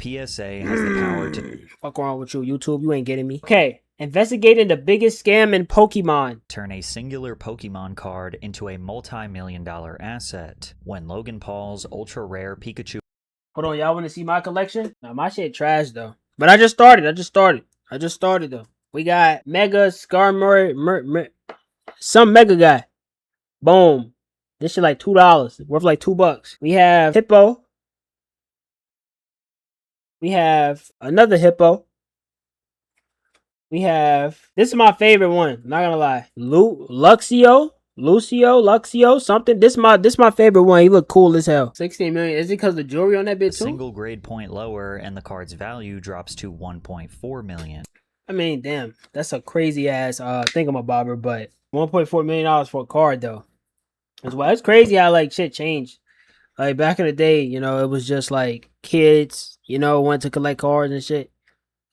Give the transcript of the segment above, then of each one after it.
PSA has the power to fuck wrong with you, YouTube? You ain't getting me. Okay, investigating the biggest scam in Pokemon. turn a singular Pokemon card into a multi-million-dollar asset. When Logan Paul's ultra-rare Pikachu... Hold on, y'all want to see my collection? Nah, my shit trash though. But I just started though. We got Mega Skarmory, some Mega guy. Boom. This shit like $2, worth like $2. We have Hippo. We have another Hippo. We have, this is my favorite one, not gonna lie. Luxio, something. This my favorite one. He look cool as hell. 16 million. Is it because the jewelry on that bit too? A single grade point lower and the card's value drops to 1.4 million. I mean, damn, that's a crazy ass thingamabobber, but $1.4 million for a card though. As well, it's crazy how like shit changed. Like back in the day, you know, it was just like kids, you know, wanted to collect cards and shit.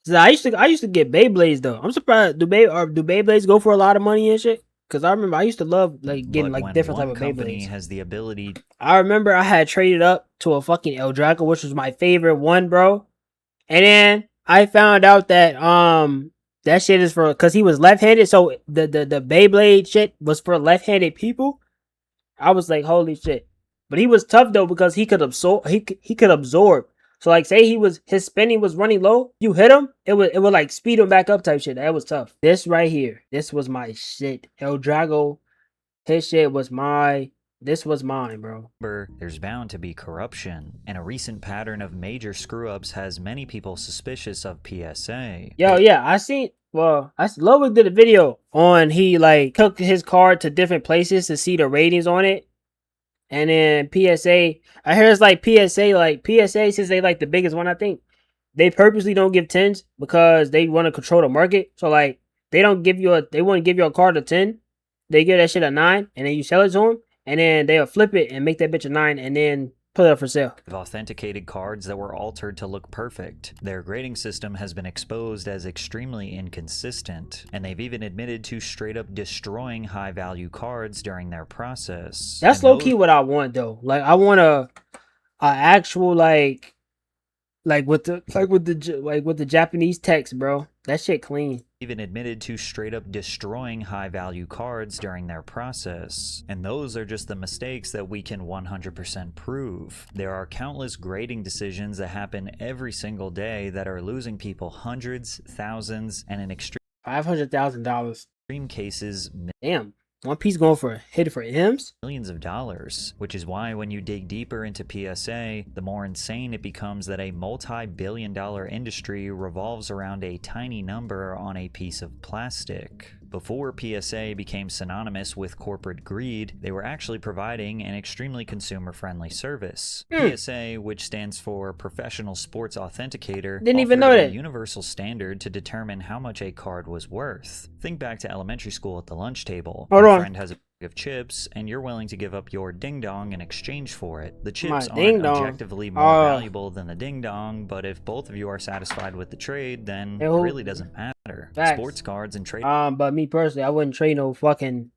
So I used to get Beyblades though. I'm surprised. Do Beyblades go for a lot of money and shit? Cause I remember I used to love like getting like different type of Beyblades. Has the ability. I remember I had traded up to a fucking Eldrago, which was my favorite one, bro. And then I found out that that shit is for, cause he was left-handed, so the Beyblade shit was for left-handed people. I was like, holy shit. But he was tough though because he could absorb. He could absorb. So like, say his spinning was running low, you hit him, it would like speed him back up type shit. That was tough. This right here, this was my shit. Eldrago, his shit was this was mine, bro. There's bound to be corruption, and a recent pattern of major screw-ups has many people suspicious of PSA. Yo, yeah, Ludwig did a video on, he like took his card to different places to see the ratings on it. And then PSA, I heard it's like PSA, since they like the biggest one, I think, they purposely don't give 10s because they want to control the market. So like, they wouldn't give you a card a 10. They give that shit a 9, and then you sell it to them, and then they'll flip it and make that bitch a 9, and then put it up for sale. Authenticated cards that were altered to look perfect. Their grading system has been exposed as extremely inconsistent, and they've even admitted to straight up destroying high value cards during their process. That's low key what I want though. Like I want a actual like with the Japanese text, bro. That shit clean. Even admitted to straight up destroying high value cards during their process. And those are just the mistakes that we can 100% prove. There are countless grading decisions that happen every single day that are losing people hundreds, thousands, and in extreme $500,000. Extreme cases, damn. One piece going for a hit for hymns? Millions of dollars, which is why when you dig deeper into PSA, the more insane it becomes that a multi-billion-dollar industry revolves around a tiny number on a piece of plastic. Before PSA became synonymous with corporate greed, they were actually providing an extremely consumer-friendly service. PSA, which stands for Professional Sports Authenticator, didn't even know that. A universal standard to determine how much a card was worth. Think back to elementary school at the lunch table. Hold on. Your friend has a bag of chips, and you're willing to give up your ding-dong in exchange for it. The chips aren't objectively more valuable than the ding-dong, but if both of you are satisfied with the trade, then it really doesn't matter. Facts. Sports cards and trade. But me personally, I wouldn't trade no fucking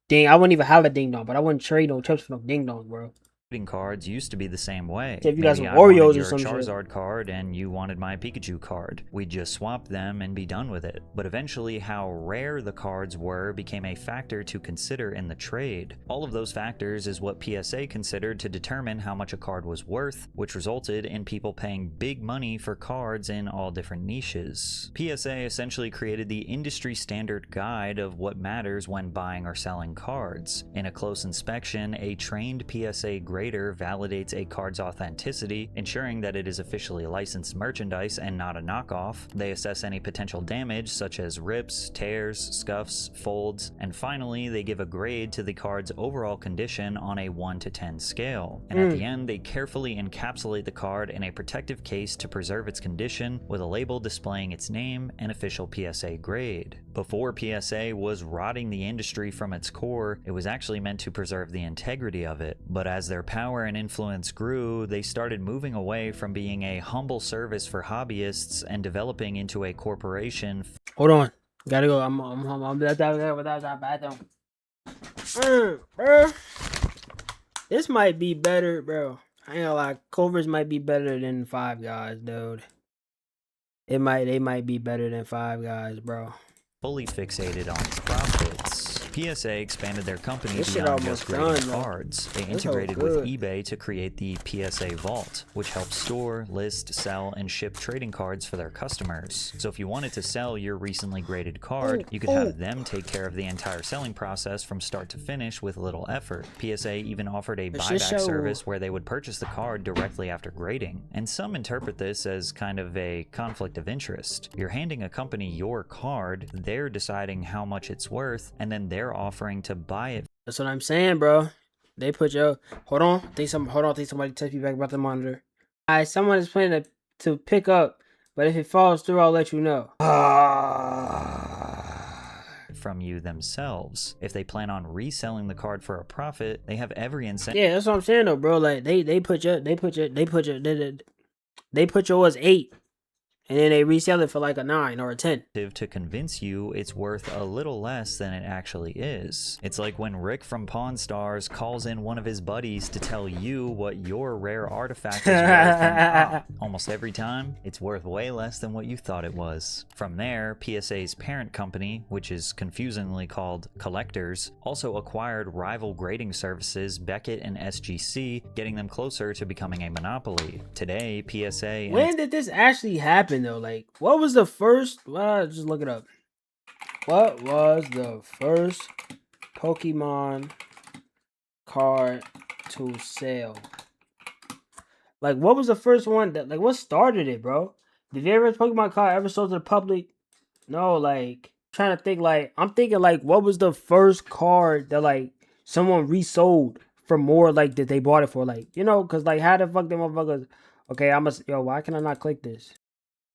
ding. I wouldn't even have a ding dong, but I wouldn't trade no chips for no ding dong, bro. Trading cards used to be the same way. If you got some Oreos or some Charizard card and you wanted my Pikachu card, we'd just swap them and be done with it. But eventually, how rare the cards were became a factor to consider in the trade. All of those factors is what PSA considered to determine how much a card was worth, which resulted in people paying big money for cards in all different niches. PSA essentially created the industry standard guide of what matters when buying or selling cards. In a close inspection, a trained PSA grader validates a card's authenticity, ensuring that it is officially licensed merchandise and not a knockoff. They assess any potential damage, such as rips, tears, scuffs, folds, and finally, they give a grade to the card's overall condition on a 1 to 10 scale. And at the end, they carefully encapsulate the card in a protective case to preserve its condition, with a label displaying its name and official PSA grade. Before PSA was rotting the industry from its core, it was actually meant to preserve the integrity of it. But as their power and influence grew, they started moving away from being a humble service for hobbyists and developing into a corporation. Hold on, gotta go. I'm that bathroom. Bro, this might be better, bro. I ain't gonna lie, Culver's might be better than Five Guys, dude. They might be better than Five Guys, bro. Fully fixated on profits, PSA expanded their company This shit beyond just almost grading done, cards. They This integrated hoe with good. eBay to create the PSA Vault, which helps store, list, sell, and ship trading cards for their customers. So if you wanted to sell your recently graded card, you could have them take care of the entire selling process from start to finish with little effort. PSA even offered a buyback service where they would purchase the card directly after grading. And some interpret this as kind of a conflict of interest. You're handing a company your card, they're deciding how much it's worth, and then they're offering to buy it. That's what I'm saying, bro. They put your hold on. I think somebody touched me back about the monitor. Alright, someone is planning to pick up, but if it falls through, I'll let you know. From you themselves. If they plan on reselling the card for a profit, they have every incentive. Yeah, that's what I'm saying though, bro. Like they put yours 8. And then they resell it for like a 9 or a 10. To convince you it's worth a little less than it actually is. It's like when Rick from Pawn Stars calls in one of his buddies to tell you what your rare artifact is worth, and almost every time, it's worth way less than what you thought it was. From there, PSA's parent company, which is confusingly called Collectors, also acquired rival grading services Beckett and SGC, getting them closer to becoming a monopoly. Today, PSA... When did this actually happen though? Like, what was the first? Well, just look it up. What was the first Pokemon card to sell? Like, what was the first one that, like, what started it, bro? Did the ever Pokemon card ever sold to the public? No, like, trying to think, like, I'm thinking, like, what was the first card that, like, someone resold for more, like, that they bought it for? Like, you know, because, like, how the fuck them motherfuckers? Okay, yo, why can I not click this?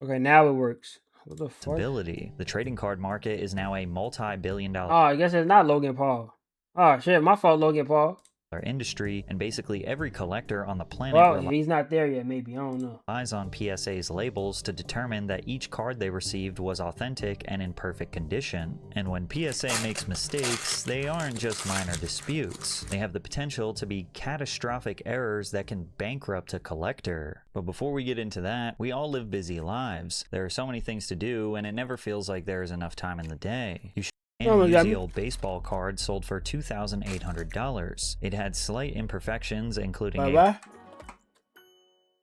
Okay, now it works. What the fuck? The trading card market is now a multi-billion-dollar I guess it's not Logan Paul. Oh, shit, my fault, Logan Paul. industry, and basically every collector on the planet Well, if he's not there yet, maybe. I don't know. relies on PSA's labels to determine that each card they received was authentic and in perfect condition. And when PSA makes mistakes, they aren't just minor disputes. They have the potential to be catastrophic errors that can bankrupt a collector. But before we get into that, we all live busy lives. There are so many things to do, and it never feels like there is enough time in the day. You should the old baseball card sold for $2,800. It had slight imperfections, including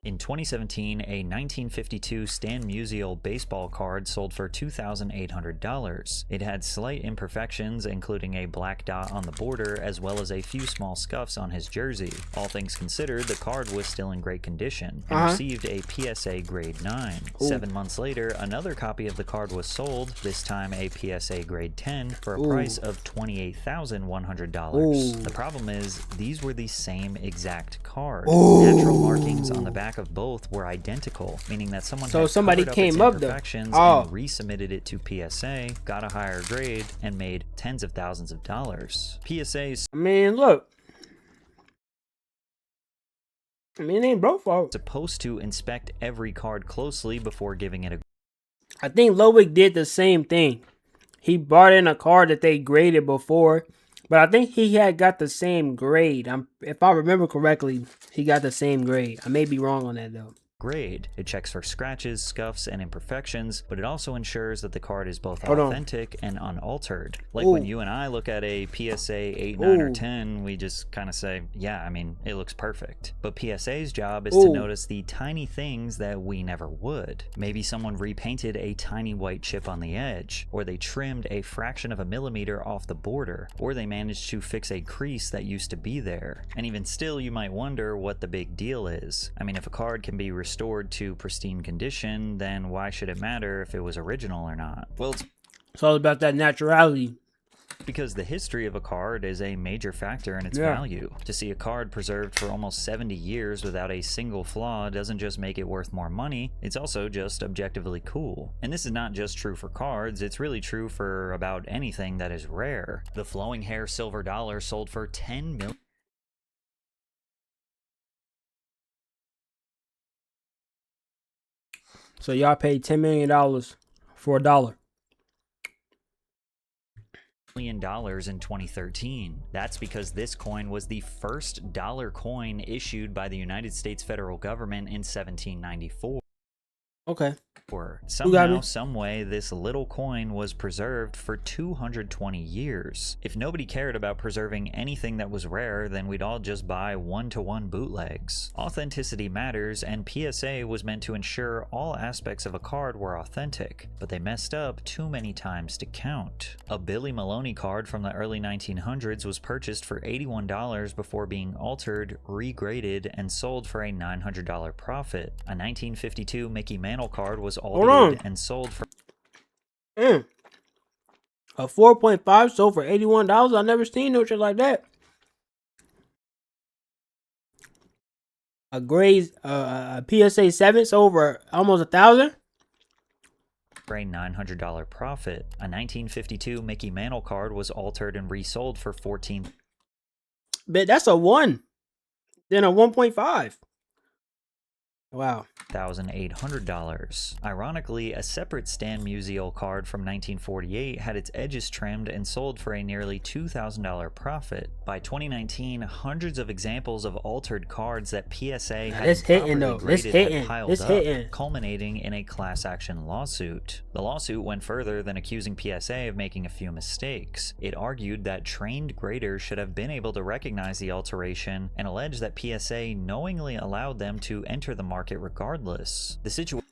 in 2017, a 1952 Stan Musial baseball card sold for $2,800. It had slight imperfections, including a black dot on the border, as well as a few small scuffs on his jersey. All things considered, the card was still in great condition and received a PSA grade 9. 7 months later, another copy of the card was sold, this time a PSA grade 10, for a price of $28,100. The problem is, these were the same exact card. Natural markings on the back of both were identical, meaning that somebody came up imperfections and resubmitted it to PSA, got a higher grade, and made tens of thousands of dollars. PSA's look. It ain't bro fault. Supposed to inspect every card closely before giving it a... I think Lowick did the same thing. He brought in a card that they graded before, but I think he had got the same grade. If I remember correctly, he got the same grade. I may be wrong on that though. Grade. It checks for scratches, scuffs, and imperfections, but it also ensures that the card is both authentic and unaltered. Like when you and I look at a PSA 8, 9, or 10, we just kind of say, yeah, I mean, it looks perfect. But PSA's job is to notice the tiny things that we never would. Maybe someone repainted a tiny white chip on the edge, or they trimmed a fraction of a millimeter off the border, or they managed to fix a crease that used to be there. And even still, you might wonder what the big deal is. I mean, if a card can be restored to pristine condition, then why should it matter if it was original or not? Well, it's all about that naturality. Because the history of a card is a major factor in its value. To see a card preserved for almost 70 years without a single flaw doesn't just make it worth more money, it's also just objectively cool. And this is not just true for cards, it's really true for about anything that is rare. The flowing hair silver dollar sold for $10 million. So y'all paid $10 million for $1. million in 2013. That's because this coin was the first dollar coin issued by the United States federal government in 1794. Okay. Somehow, someway, this little coin was preserved for 220 years. If nobody cared about preserving anything that was rare, then we'd all just buy one-to-one bootlegs. Authenticity matters, and PSA was meant to ensure all aspects of a card were authentic, but they messed up too many times to count. A Billy Maloney card from the early 1900s was purchased for $81 before being altered, regraded, and sold for a $900 profit. A 1952 Mickey Mantle card was altered and sold for a 4.5 sold for $81. I never seen no shit like that. A grade a PSA 7 sold for almost $1,000 for a $900 profit. A 1952 Mickey Mantle card was altered and resold for $14,000. But that's a 1, then a 1.5. Wow. $1,800. Ironically, a separate Stan Musial card from 1948 had its edges trimmed and sold for a nearly $2,000 profit. By 2019, hundreds of examples of altered cards that PSA had piled up, culminating in a class action lawsuit. The lawsuit went further than accusing PSA of making a few mistakes. It argued that trained graders should have been able to recognize the alteration and alleged that PSA knowingly allowed them to enter the market regardless. The situation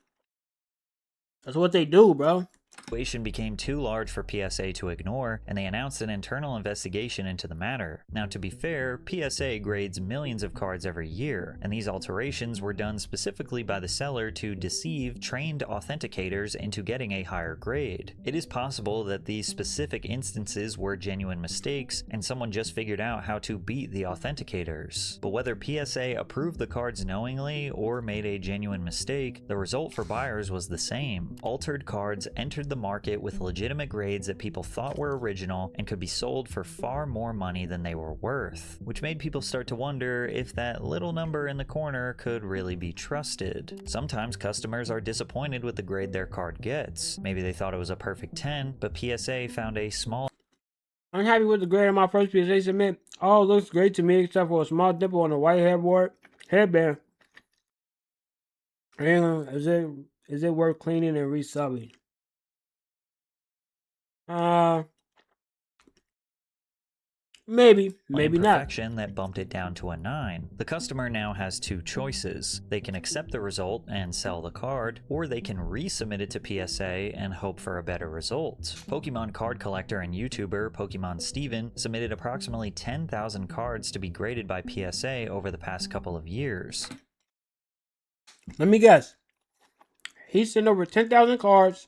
That's what they do, bro. situation became too large for PSA to ignore, and they announced an internal investigation into the matter. Now, to be fair, PSA grades millions of cards every year, and these alterations were done specifically by the seller to deceive trained authenticators into getting a higher grade. It is possible that these specific instances were genuine mistakes, and someone just figured out how to beat the authenticators. But whether PSA approved the cards knowingly or made a genuine mistake, the result for buyers was the same. Altered cards entered the market with legitimate grades that people thought were original and could be sold for far more money than they were worth, which made people start to wonder if that little number in the corner could really be trusted. Sometimes customers are disappointed with the grade their card gets. Maybe they thought it was a perfect 10, but PSA found a small I'm happy with the grade of my first PSA submit. All looks great to me except for a small dimple on the white headband. And is it worth cleaning and resubbing? Maybe not. Imperfection that bumped it down to a 9. The customer now has two choices. They can accept the result and sell the card, or they can resubmit it to PSA and hope for a better result. Pokemon card collector and YouTuber Pokemon Steven submitted approximately 10,000 cards to be graded by PSA over the past couple of years. Let me guess. He sent over 10,000 cards.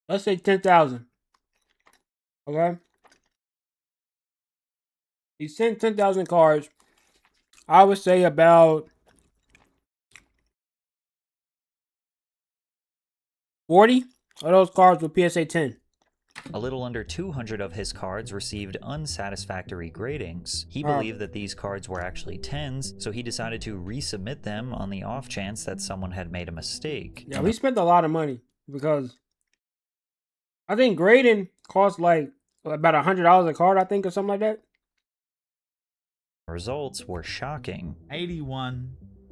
Let's say 10,000. Okay? He sent 10,000 cards. I would say about 40 of those cards were PSA 10. A little under 200 of his cards received unsatisfactory gradings. He believed that these cards were actually 10s, so he decided to resubmit them on the off chance that someone had made a mistake. Yeah, we spent a lot of money because I think grading costs like about $100 a card, I think, or something like that. Results were shocking. 81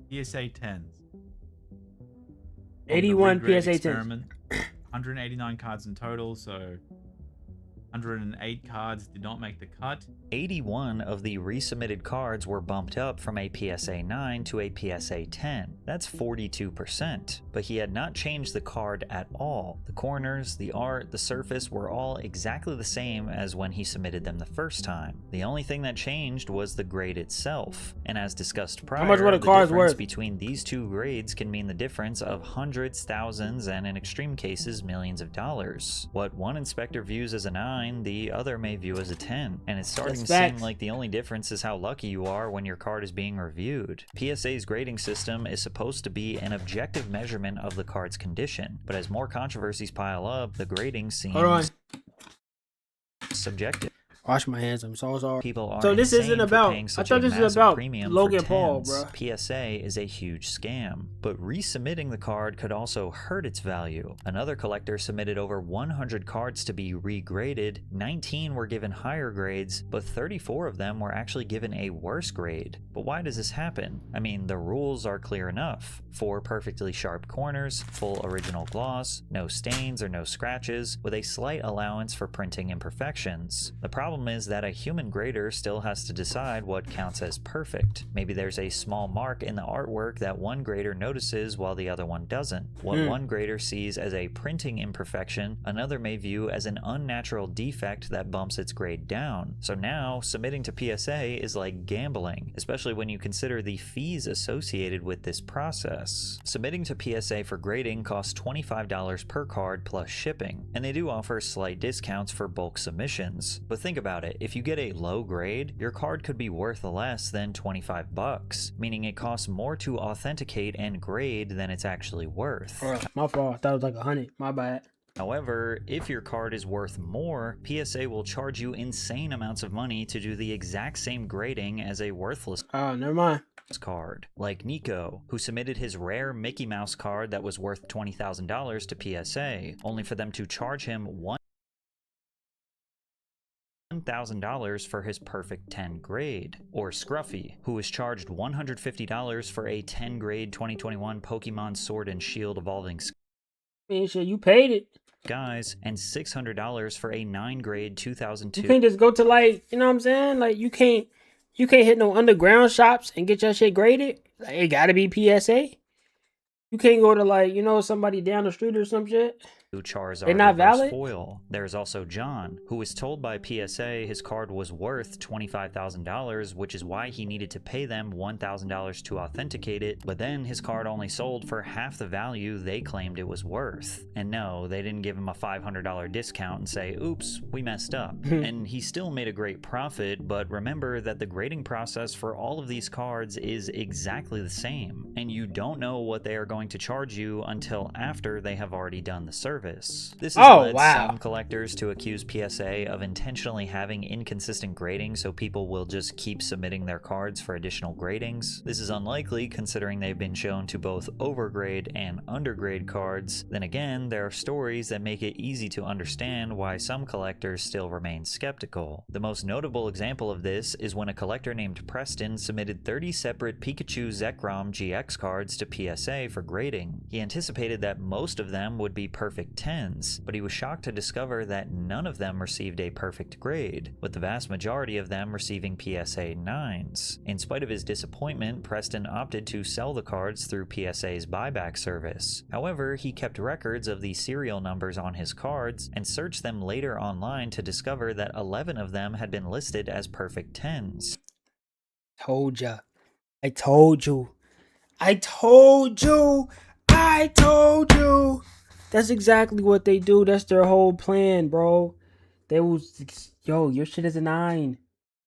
PSA 10s. 81 PSA 10s. 189 cards in total, so 108 cards did not make the cut. 81 of the resubmitted cards were bumped up from a PSA 9 to a PSA 10. That's 42%. But he had not changed the card at all. The corners, the art, the surface were all exactly the same as when he submitted them the first time. The only thing that changed was the grade itself. And as discussed prior, how much were the cards difference worth between these two grades can mean the difference of hundreds, thousands, and in extreme cases, millions of dollars. What one inspector views as a 9, the other may view as a 10. And it's starting to seem like the only difference is how lucky you are when your card is being reviewed. PSA's grading system is supposed to be an objective measurement of the card's condition, but as more controversies pile up, the grading seems subjective. Wash my hands. I'm so sorry. People are So this insane isn't for about. paying I such thought a this is massive about premium Logan for Paul, tens. bro. PSA is a huge scam, but resubmitting the card could also hurt its value. Another collector submitted over 100 cards to be regraded. 19 were given higher grades, but 34 of them were actually given a worse grade. But why does this happen? I mean, the rules are clear enough. 4 perfectly sharp corners, full original gloss, no stains or no scratches, with a slight allowance for printing imperfections. The problem is that a human grader still has to decide what counts as perfect. Maybe there's a small mark in the artwork that one grader notices while the other one doesn't. What one grader sees as a printing imperfection, another may view as an unnatural defect that bumps its grade down. So now, submitting to PSA is like gambling, especially when you consider the fees associated with this process. Submitting to PSA for grading costs $25 per card plus shipping, and they do offer slight discounts for bulk submissions. But think about it, if you get a low grade, your card could be worth less than 25 bucks, meaning it costs more to authenticate and grade than it's actually worth. My fault. I thought it was like 100. My bad. However, if your card is worth more, PSA will charge you insane amounts of money to do the exact same grading as a worthless Oh, never mind. card. Like Nico, who submitted his rare Mickey Mouse card that was worth $20,000 to PSA, only for them to charge him $1,000 for his perfect 10 grade. Or Scruffy, who was charged $150 for a 10 grade 2021 Pokemon Sword and Shield Evolving Man, shit, you paid it. Skies, and $600 for a 9 grade 2002. You can't just go to like, you know what I'm saying? Like you can't hit no underground shops and get your shit graded. Like, it gotta be PSA. You can't go to like, you know, somebody down the street or some shit. Charizard They're not reverse valid? foil. There's also John, who was told by PSA his card was worth $25,000, which is why he needed to pay them $1,000 to authenticate it, but then his card only sold for half the value they claimed it was worth. And no, they didn't give him a $500 discount and say, oops, we messed up. And he still made a great profit, but remember that the grading process for all of these cards is exactly the same, and you don't know what they are going to charge you until after they have already done the service. This has led some collectors to accuse PSA of intentionally having inconsistent grading so people will just keep submitting their cards for additional gradings. This is unlikely considering they've been shown to both overgrade and undergrade cards. Then again, there are stories that make it easy to understand why some collectors still remain skeptical. The most notable example of this is when a collector named Preston submitted 30 separate Pikachu Zekrom GX cards to PSA for grading. He anticipated that most of them would be perfect 10s, but he was shocked to discover that none of them received a perfect grade, with the vast majority of them receiving PSA 9s. In spite of his disappointment, Preston opted to sell the cards through PSA's buyback service. However, he kept records of the serial numbers on his cards and searched them later online to discover that 11 of them had been listed as perfect 10s. Told ya. I told you. I told you. I told you. That's exactly what they do. That's their whole plan, bro. They will, yo, your shit is a 9.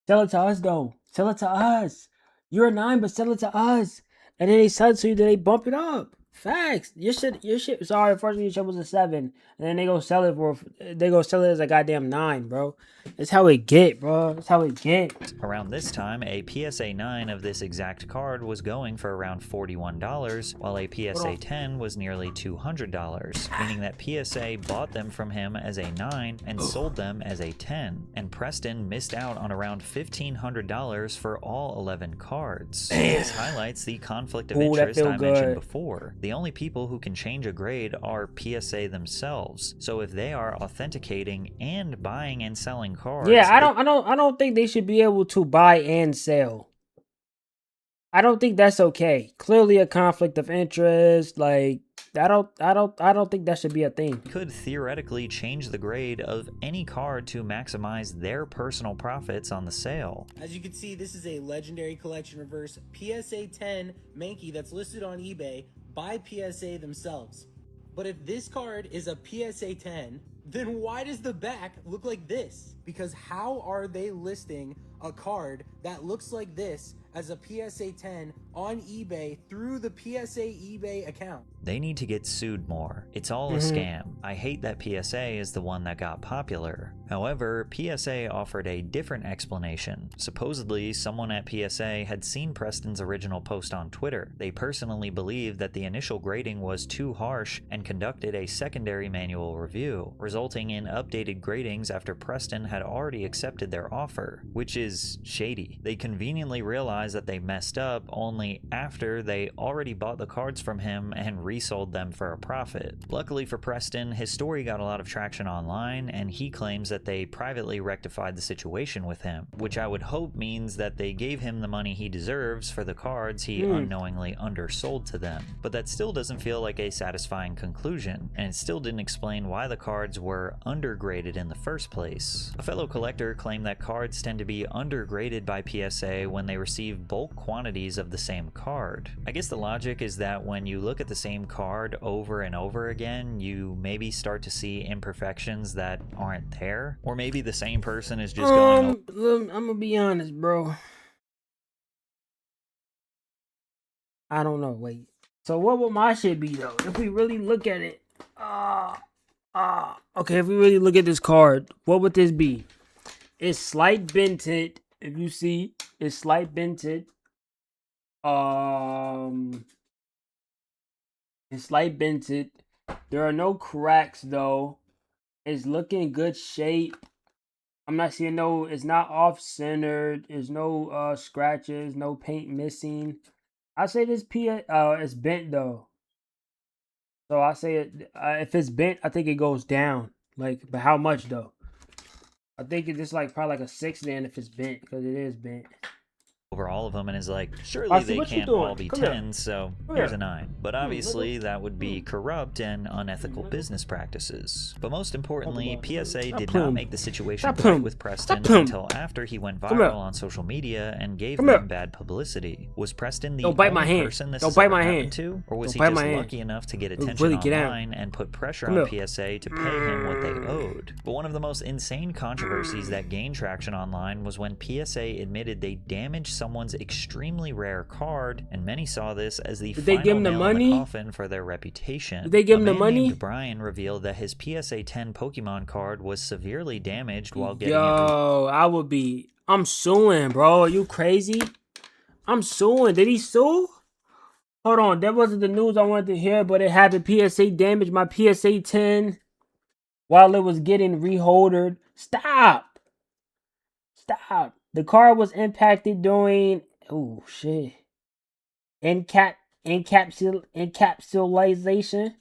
Sell it to us, though. Sell it to us. You're a 9, but sell it to us. And then they sell it to you, then they bump it up. Facts. Your shit, sorry, first your shit was a 7. And then they go sell it as a goddamn 9, bro. That's how it get, bro. That's how it get. Around this time, a PSA 9 of this exact card was going for around $41, while a PSA 10 was nearly $200, meaning that PSA bought them from him as a 9 and sold them as a 10, and Preston missed out on around $1,500 for all 11 cards. This highlights the conflict of interest I mentioned before. The only people who can change a grade are PSA themselves, so if they are authenticating and buying and selling cards... Yeah, I don't think they should be able to buy and sell. I don't think that's okay. Clearly a conflict of interest. Like, I don't think that should be a thing. Could theoretically change the grade of any card to maximize their personal profits on the sale. As you can see, this is a legendary collection reverse PSA 10 Mankey that's listed on eBay by PSA themselves. But if this card is a PSA 10, then why does the back look like this? Because how are they listing a card that looks like this as a PSA 10 on eBay through the PSA eBay account. They need to get sued more. It's all a scam. I hate that PSA is the one that got popular. However, PSA offered a different explanation. Supposedly, someone at PSA had seen Preston's original post on Twitter. They personally believed that the initial grading was too harsh and conducted a secondary manual review, resulting in updated gradings after Preston had already accepted their offer, which is shady. They conveniently realized that they messed up only after they already bought the cards from him and resold them for a profit. Luckily for Preston, his story got a lot of traction online, and he claims that they privately rectified the situation with him, which I would hope means that they gave him the money he deserves for the cards he unknowingly undersold to them. But that still doesn't feel like a satisfying conclusion, and it still didn't explain why the cards were undergraded in the first place. A fellow collector claimed that cards tend to be undergraded by PSA when they receive bulk quantities of the same card. I guess the logic is that when you look at the same card over and over again, you maybe start to see imperfections that aren't there, or maybe the same person is just going. I'm gonna be honest, bro. I don't know. Wait. So what would my shit be though? If we really look at it, okay. If we really look at this card, what would this be? It's slight bented. If you see, it's slight bented. It's slight bented. There are no cracks though. It's looking good shape. I'm not seeing no. It's not off centered. There's no scratches. No paint missing. I say this it's bent though. So I say it. If it's bent, I think it goes down. Like, but how much though? I think it's just like probably like a 6 then if it's bent, because it is bent. Over all of them and is like, surely they can't all be 10s, so here's a 9. But obviously that would be corrupt and unethical business practices. But most importantly, PSA did not make the situation right with Preston until after he went viral on social media and gave them bad publicity. Was Preston the only person this happened to? Or was he just lucky enough to get attention online and put pressure on PSA to pay him what they owed? But one of the most insane controversies that gained traction online was when PSA admitted they damaged someone's extremely rare card, and many saw this as the final nail in the coffin for their reputation. Did they give him the money? Named Brian revealed that his PSA 10 Pokemon card was severely damaged while getting I'm suing, bro. Are you crazy? I'm suing. Did he sue? Hold on, that wasn't the news I wanted to hear, but it happened. PSA damaged my PSA 10 while it was getting reholdered. Stop. The car was impacted during encapsulation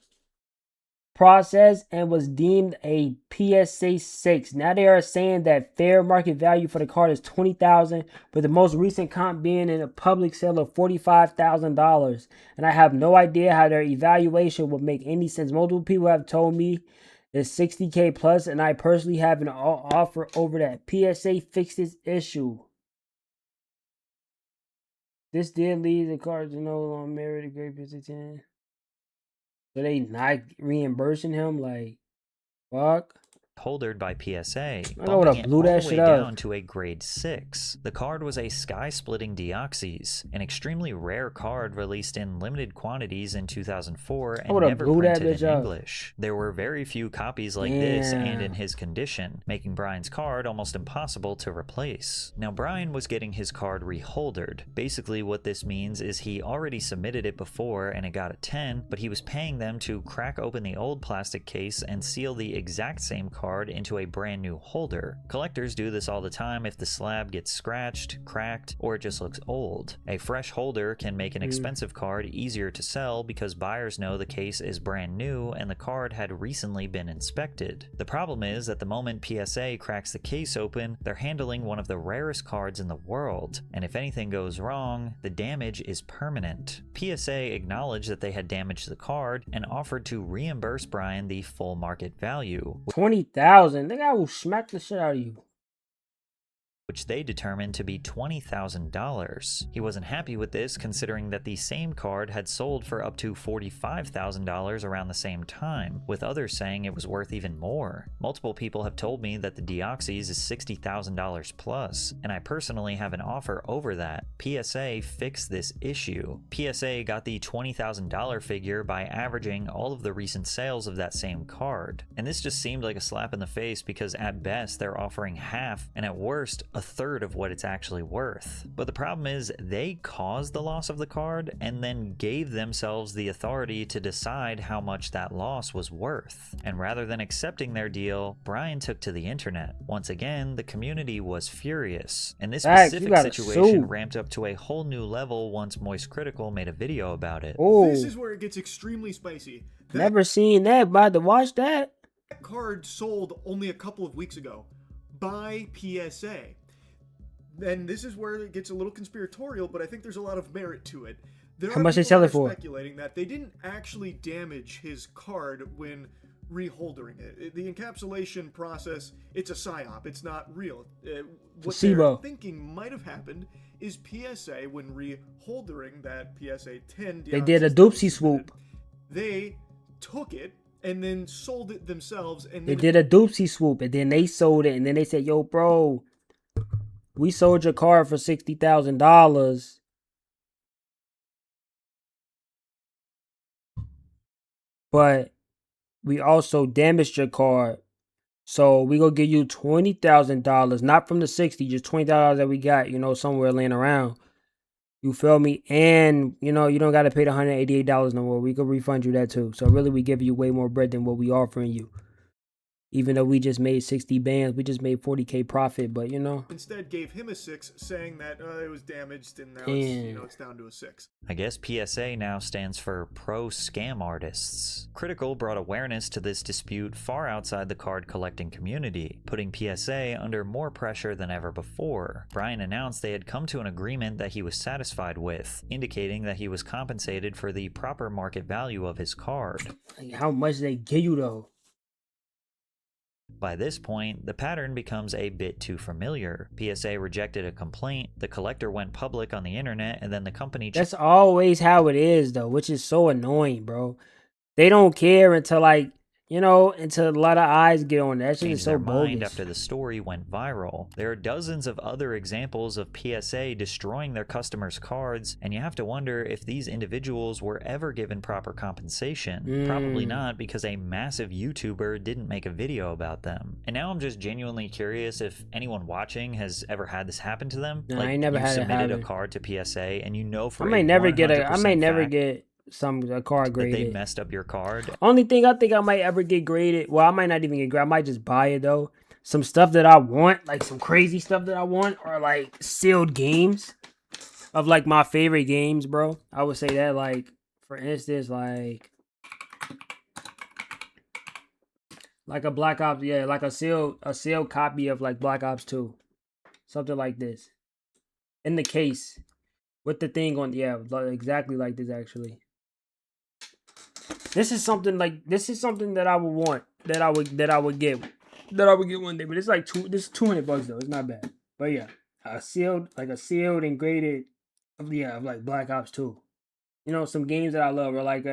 process and was deemed a PSA 6. Now they are saying that fair market value for the car is $20,000, with the most recent comp being in a public sale of $45,000. And I have no idea how their evaluation would make any sense. Multiple people have told me it's $60K plus, and I personally have an offer over that. PSA fixed this issue. This did lead the car to no longer merit a great PSA 10. So they not reimbursing him? Like, fuck. Holdered by PSA, bumping it all the way down to a grade 6. The card was a sky-splitting Deoxys, an extremely rare card released in limited quantities in 2004 and never printed in English. There were very few copies like this and in his condition, making Brian's card almost impossible to replace. Now, Brian was getting his card reholdered. Basically, what this means is he already submitted it before and it got a 10, but he was paying them to crack open the old plastic case and seal the exact same card into a brand new holder. Collectors do this all the time if the slab gets scratched, cracked, or it just looks old. A fresh holder can make an expensive card easier to sell because buyers know the case is brand new and the card had recently been inspected. The problem is that the moment PSA cracks the case open, they're handling one of the rarest cards in the world, and if anything goes wrong, the damage is permanent. PSA acknowledged that they had damaged the card and offered to reimburse Brian the full market value. 20,000. Think I will smack the shit out of you. which they determined to be $20,000. He wasn't happy with this, considering that the same card had sold for up to $45,000 around the same time, with others saying it was worth even more. Multiple people have told me that the Deoxys is $60,000 plus, and I personally have an offer over that. PSA fixed this issue. PSA got the $20,000 figure by averaging all of the recent sales of that same card. And this just seemed like a slap in the face, because at best they're offering half, and at worst a third of what it's actually worth. But the problem is they caused the loss of the card and then gave themselves the authority to decide how much that loss was worth. And rather than accepting their deal, Brian took to the internet. Once again, the community was furious, and this specific situation ramped up to a whole new level once Moist Critical made a video about it. This is where it gets extremely spicy. Never seen that, about to watch that. That card sold only a couple of weeks ago by PSA. And this is where it gets a little conspiratorial, but I think there's a lot of merit to it. How much they sell it for? Speculating that they didn't actually damage his card when reholdering it. The encapsulation process, it's a psyop. It's not real. What they're thinking might have happened is PSA, when reholdering that PSA 10, they did a doopsie swoop. They took it and then sold it themselves. And they did a doopsie swoop, and then they sold it, and then they said, "Yo, bro, we sold your card for $60,000. But we also damaged your card. So we gonna give you $20,000, not from the 60, just $20,000 that we got, somewhere laying around. You feel me? And, you don't got to pay the $188 no more. We could refund you that too. So really, we give you way more bread than what we offering you. Even though we just made 60 bands, we just made 40K profit, but Instead gave him a 6, saying that it was damaged, and now it's down to a 6. I guess PSA now stands for Pro Scam Artists. Critical brought awareness to this dispute far outside the card collecting community, putting PSA under more pressure than ever before. Brian announced they had come to an agreement that he was satisfied with, indicating that he was compensated for the proper market value of his card. How much they give you though? By this point, the pattern becomes a bit too familiar. PSA rejected a complaint, the collector went public on the internet, and then the company... That's always how it is, though, which is so annoying, bro. They don't care until, until a lot of eyes get on that. Shit is so bogus. After the story went viral. There are dozens of other examples of PSA destroying their customers' cards, and you have to wonder if these individuals were ever given proper compensation. Probably not, because a massive YouTuber didn't make a video about them. And now I'm just genuinely curious if anyone watching has ever had this happen to them. No, I ain't never had it happen. You submitted a card to PSA, and I may never get a card graded. They messed up your card. Only thing I think I might ever get graded, well, I might not even get graded, I might just buy it though. Some stuff that I want, like some crazy stuff that I want, or like sealed games of like my favorite games, bro. I would say that, like, for instance, like a Black Ops, like a sealed copy of like Black Ops 2. Something like this. In the case. With the thing on, exactly like this actually. This is something that I would want, that I would get one day. But it's like this is $200 though. It's not bad. But yeah, a sealed and graded, of like Black Ops 2. Some games that I love, or like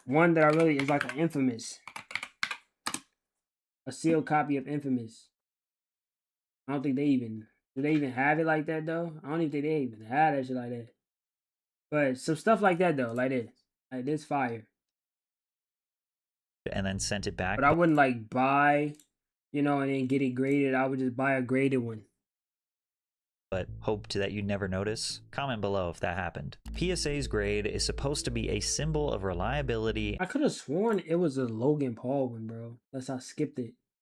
one that I really is like an Infamous. A sealed copy of Infamous. I don't think do they even have it like that though? I don't even think they even have that shit like that. But some stuff like that though, like this fire. And then sent it back. But I wouldn't like buy, and then get it graded. I would just buy a graded one. But hoped that you'd never notice? Comment below if that happened. PSA's grade is supposed to be a symbol of reliability. I could have sworn it was a Logan Paul one, bro. Unless I skipped it.